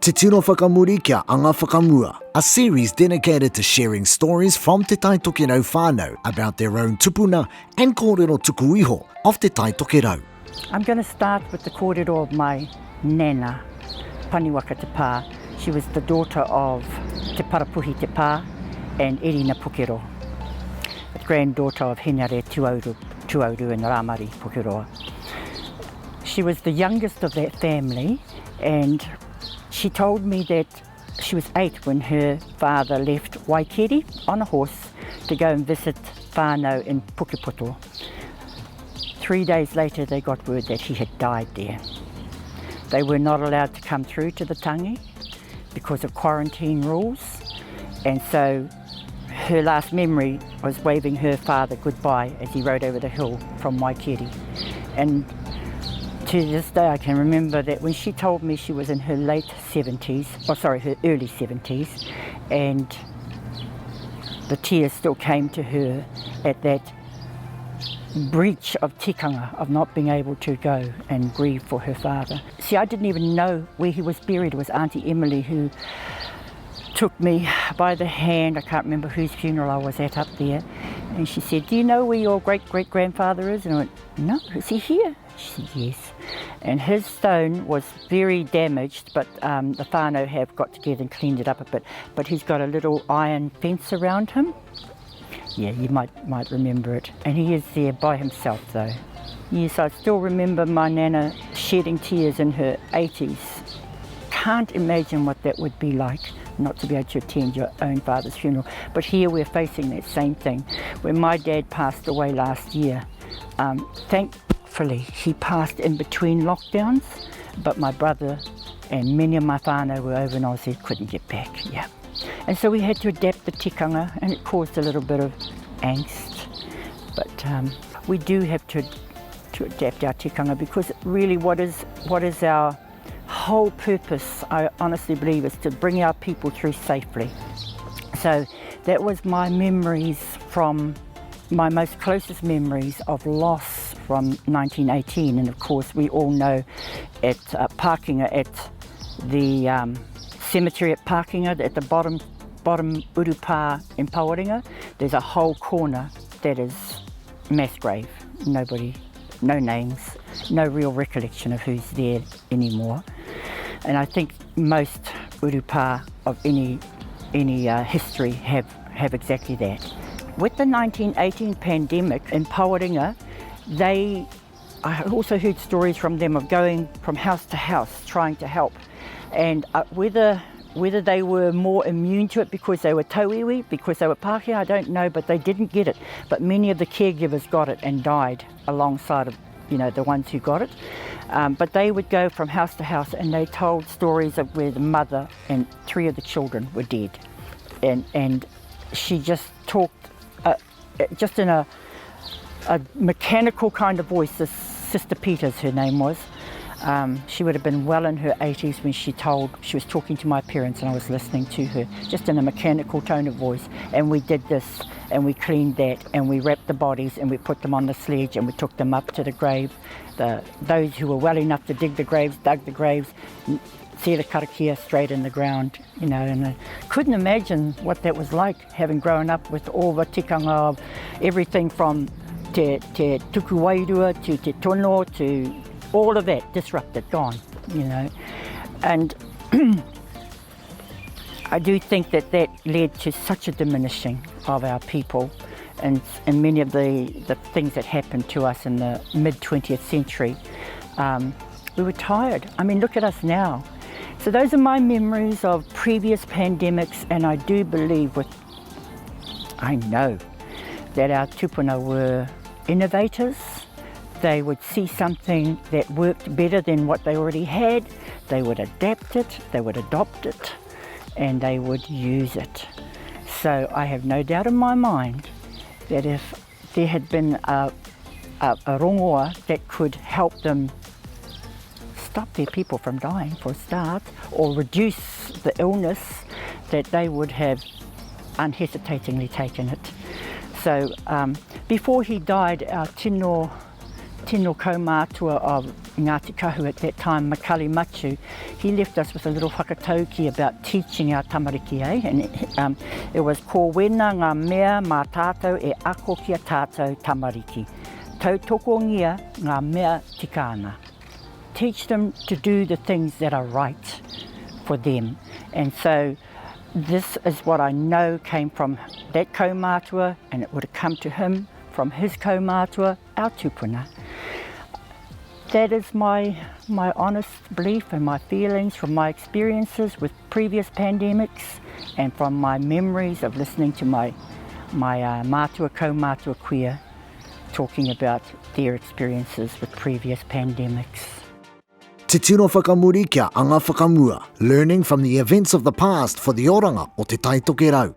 Te Tino Whakamuri kia Anga Whakamua, a series dedicated to sharing stories from Te Tai Tokerau whānau about their own tupuna and kōrero tuku iho of Te Tai Tokerau. I'm going to start with the kōrero of my nana, Paniwaka Te Pā. She was the daughter of Te Parapuhi Te Pā and Erina Pukero, the granddaughter of Henare Tuauru and Ramari Pukeroa. She was the youngest of that family, and she told me that she was 8 when her father left Waikiri on a horse to go and visit whānau in Pukepoto. 3 days later they got word that he had died there. They were not allowed to come through to the tangi because of quarantine rules, and so her last memory was waving her father goodbye as he rode over the hill from Waikiri. And to this day I can remember that when she told me she was in her her early 70s, and the tears still came to her at that breach of tikanga, of not being able to go and grieve for her father. See, I didn't even know where he was buried. It was Auntie Emily who took me by the hand. I can't remember whose funeral I was at up there, and she said, "Do you know where your great-great-grandfather is?" And I went, "No, is he here?" She said, "Yes." And his stone was very damaged, but the whānau have got together and cleaned it up a bit. But he's got a little iron fence around him. Yeah, you might remember it. And he is there by himself though. Yes, I still remember my nana shedding tears in her 80s. Can't imagine what that would be like, not to be able to attend your own father's funeral. But here we're facing that same thing. When my dad passed away last year, thankfully he passed in between lockdowns, but my brother and many of my whānau were over in Aussie, couldn't get back, yeah. And so we had to adapt the tikanga, and it caused a little bit of angst. But we do have to adapt our tikanga, because really what is our whole purpose, I honestly believe, is to bring our people through safely. So that was my memories from my most closest memories of loss from 1918. And of course we all know at Pākinga, at the cemetery at Pākinga, at the bottom urupā in Pawaringa, there's a whole corner that is mass grave. Nobody, no names, no real recollection of who's there anymore. And I think most urupā of any history have exactly that. With the 1918 pandemic in Pawaringa, I also heard stories from them of going from house to house trying to help. And whether they were more immune to it because they were tauiwi, because they were Pākehā, I don't know, but they didn't get it. But many of the caregivers got it and died alongside of the ones who got it. But they would go from house to house, and they told stories of where the mother and 3 of the children were dead. And she just talked just in a mechanical kind of voice. This Sister Peters, her name was. She would have been well in her 80s when she was talking to my parents, and I was listening to her, just in a mechanical tone of voice. And we did this, and we cleaned that, and we wrapped the bodies, and we put them on the sledge, and we took them up to the grave. Those who were well enough to dig the graves, dug the graves, see the karakia straight in the ground, and I couldn't imagine what that was like, having grown up with all the tikanga of everything from te tuku wairua to te tono to all of that disrupted, gone, And I do think that led to such a diminishing of our people, and many of the things that happened to us in the mid-20th century. We were tired. I mean, look at us now. So those are my memories of previous pandemics, and I do believe I know that our tupuna were innovators. They would see something that worked better than what they already had. They would adapt it, they would adopt it, and they would use it. So I have no doubt in my mind that if there had been a rongoa that could help them stop their people from dying, for a start, or reduce the illness, that they would have unhesitatingly taken it. So before he died, our tino tino kaumātua of Ngāti Kahu at that time, Makali Machu, he left us with a little whakatauki about teaching our tamariki, And it was ko wena ngā mea mā tātou e ako kia tātou tamariki. Tau tokongia ngā mea tikana. Teach them to do the things that are right for them. And so this is what I know came from that kaumātua, and it would have come to him from his kaumātua, our tupuna. That is my honest belief and my feelings from my experiences with previous pandemics and from my memories of listening to my mātua kaumātua kuia talking about their experiences with previous pandemics. Te tino whakamuri kia anga whakamua, learning from the events of the past for the oranga o Te Tai Tokerau.